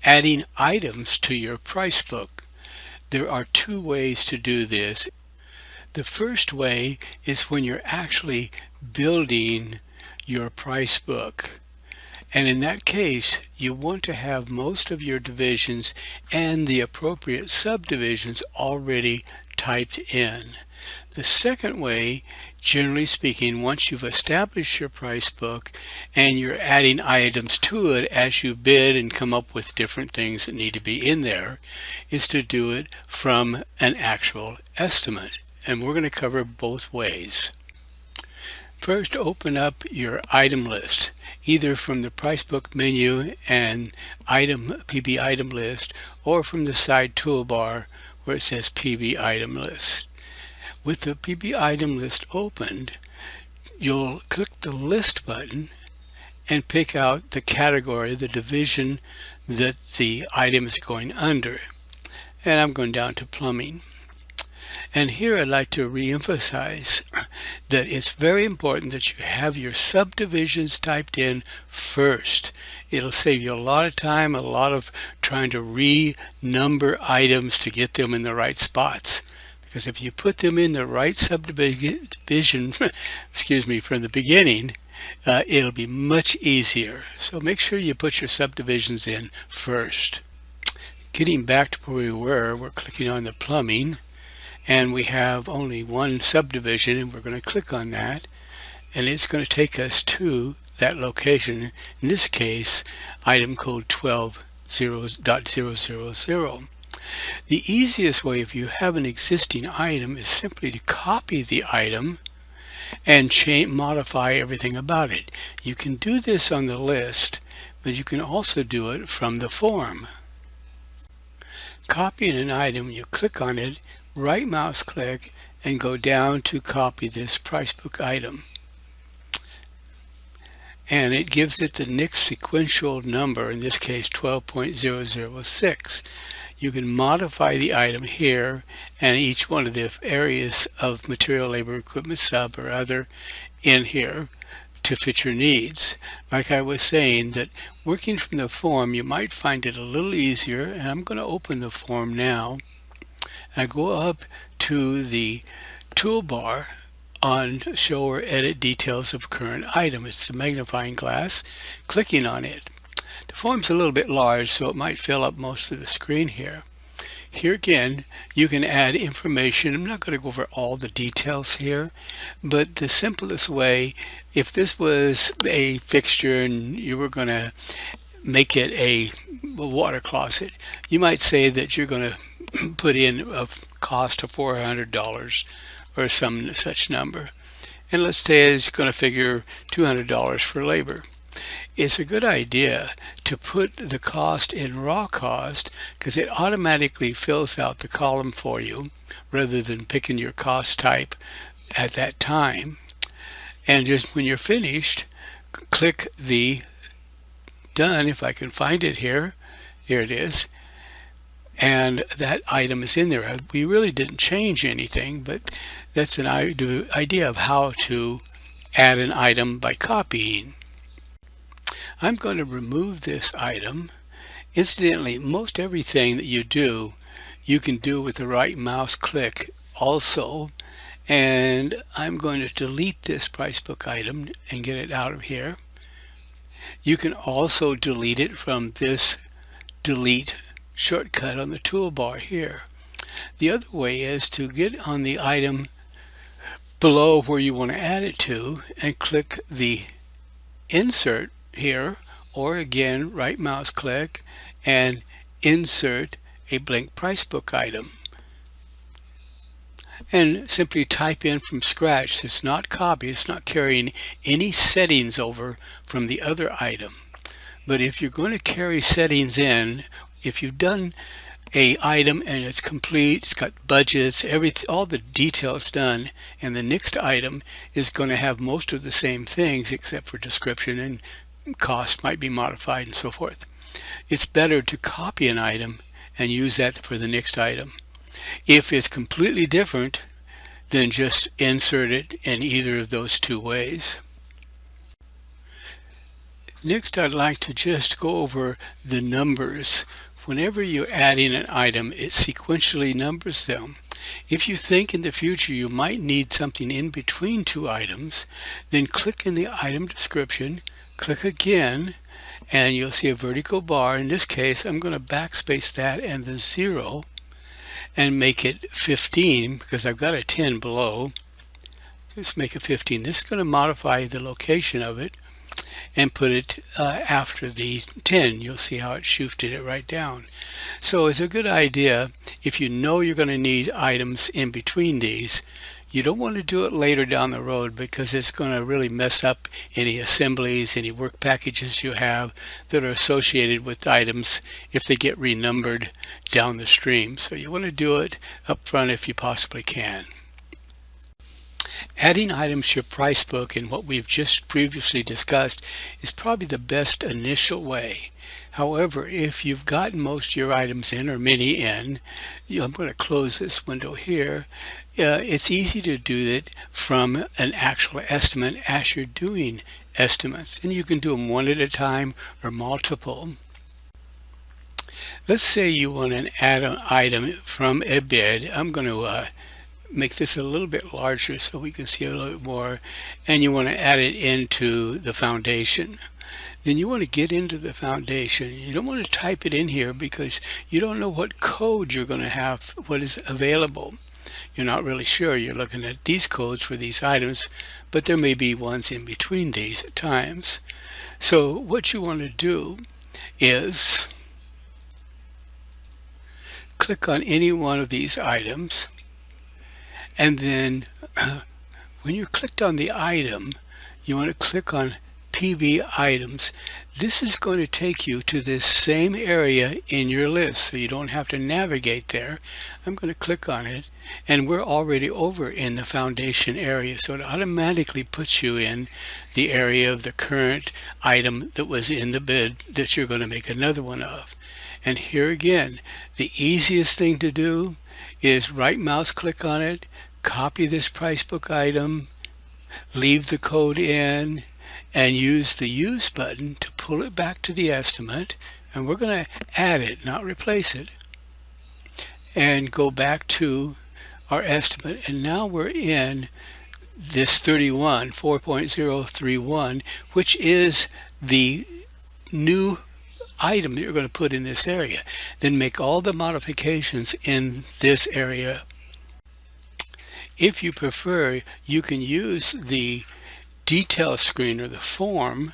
adding items to your price book. There are two ways to do this. The first way is when you're actually building your price book. And in that case, you want to have most of your divisions and the appropriate subdivisions already typed in. The second way, generally speaking, once you've established your price book and you're adding items to it as you bid and come up with different things that need to be in there, is to do it from an actual estimate. And we're going to cover both ways. First, open up your item list, either from the price book menu and PB item list, or from the side toolbar where it says PB item list. With the PB item list opened, you'll click the list button and pick out the category, the division that the item is going under. And I'm going down to plumbing. And here I'd like to re-emphasize that it's very important that you have your subdivisions typed in first. It'll save you a lot of time, a lot of trying to renumber items to get them in the right spots. Because if you put them in the right subdivision, from the beginning, it'll be much easier. So make sure you put your subdivisions in first. Getting back to where we're clicking on the plumbing. And we have only one subdivision, and we're going to click on that, and it's going to take us to that location, in this case item code 12.000. The easiest way, if you have an existing item, is simply to copy the item and modify everything about it. You can do this on the list, but you can also do it from the form. Copying an item, you click on it, right mouse click, and go down to copy this price book item. And it gives it the next sequential number, in this case 12.006. You can modify the item here and each one of the areas of material, labor, equipment, sub, or other in here to fit your needs. Like I was saying, that working from the form, you might find it a little easier, and I'm going to open the form now. I go up to the toolbar on Show or Edit Details of Current Item. It's the magnifying glass. Clicking on it. The form's a little bit large, so it might fill up most of the screen here. Here again, you can add information. I'm not going to go over all the details here, but the simplest way, if this was a fixture and you were going to make it a water closet, you might say that you're going to put in a cost of $400 or some such number, and let's say it's going to figure $200 for labor. It's a good idea to put the cost in raw cost because it automatically fills out the column for you rather than picking your cost type at that time. And just when you're finished, click the done, if I can find it here. Here it is. And that item is in there. We really didn't change anything, but that's an idea of how to add an item by copying. I'm going to remove this item. Incidentally, most everything that you do, you can do with the right mouse click also. And I'm going to delete this price book item and get it out of here. You can also delete it from this delete shortcut on the toolbar here. The other way is to get on the item below where you want to add it to and click the insert here, or again right mouse click and insert a blank price book item and simply type in from scratch. It's not copy, it's not carrying any settings over from the other item. But if you're going to carry settings in, if you've done a item and it's complete, it's got budgets, all the details done, and the next item is going to have most of the same things except for description and cost might be modified and so forth. It's better to copy an item and use that for the next item. If it's completely different, then just insert it in either of those two ways. Next, I'd like to just go over the numbers. Whenever you add in an item, it sequentially numbers them. If you think in the future you might need something in between two items, then click in the item description, click again, and you'll see a vertical bar. In this case, I'm going to backspace that and the 0 and make it 15 because I've got a 10 below. Just make it 15. This is going to modify the location of it and put it after the 10. You'll see how it shifted it right down. So it's a good idea if you know you're going to need items in between these. You don't want to do it later down the road because it's going to really mess up any assemblies, any work packages you have that are associated with items if they get renumbered down the stream. So you want to do it up front if you possibly can. Adding items to your price book in what we've just previously discussed is probably the best initial way. However, if you've gotten most of your items in or many in, I'm going to close this window here. It's easy to do it from an actual estimate as you're doing estimates, and you can do them one at a time or multiple. Let's say you want to add an item from a bid. I'm going to make this a little bit larger so we can see a little bit more, and you want to add it into the foundation. Then you want to get into the foundation. You don't want to type it in here because you don't know what code you're going to have, what is available. You're not really sure. You're looking at these codes for these items, but there may be ones in between these at times. So what you want to do is click on any one of these items, and then when you're clicked on the item, you want to click on PB items. This is going to take you to this same area in your list, so you don't have to navigate there. I'm going to click on it, and we're already over in the foundation area, so it automatically puts you in the area of the current item that was in the bid that you're going to make another one of. And here again, the easiest thing to do is right mouse click on it, copy this price book item, leave the code in, and use the use button to pull it back to the estimate. And we're going to add it, not replace it, and go back to our estimate. And now we're in this 4.031, which is the new item that you're going to put in this area. Then make all the modifications in this area. If you prefer, you can use the detail screen or the form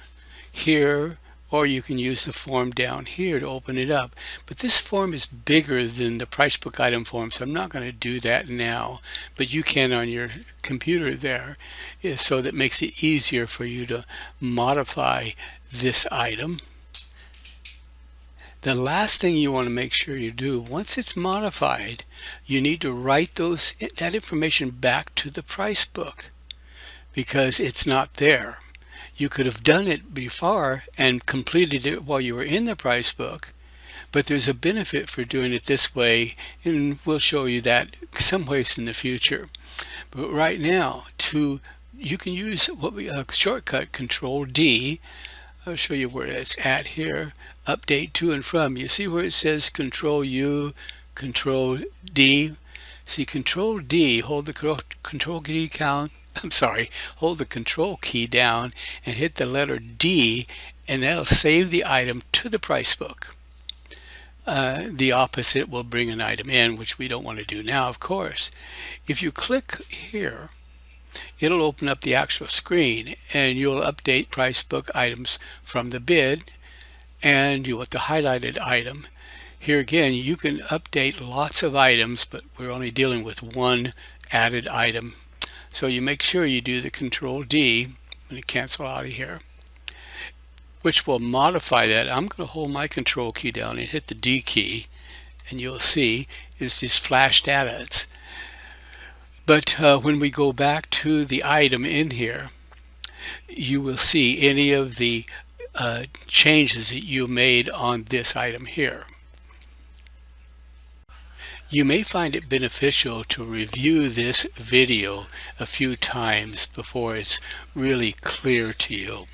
here, or you can use the form down here to open it up. But this form is bigger than the price book item form, so I'm not going to do that now, but you can on your computer there. So that makes it easier for you to modify this item. The last thing you want to make sure you do, once it's modified, you need to write that information back to the price book because it's not there. You could have done it before and completed it while you were in the price book, but there's a benefit for doing it this way, and we'll show you that someplace in the future. But right now, you can use a shortcut, Control D. I'll show you where it's at here. Update to and from. You see where it says Control U, Control D? See, Control D, hold the Control key down. Hold the Control key down and hit the letter D, and that'll save the item to the price book. The opposite will bring an item in, which we don't want to do now, of course. If you click here, it'll open up the actual screen, and you'll update price book items from the bid, and you want the highlighted item. Here again, you can update lots of items, but we're only dealing with one added item. So you make sure you do the Control D. I'm going to cancel out of here, which will modify that. I'm going to hold my Control key down and hit the D key, and you'll see it's just flashed at us. But when we go back to the item in here, you will see any of the changes that you made on this item here. You may find it beneficial to review this video a few times before it's really clear to you.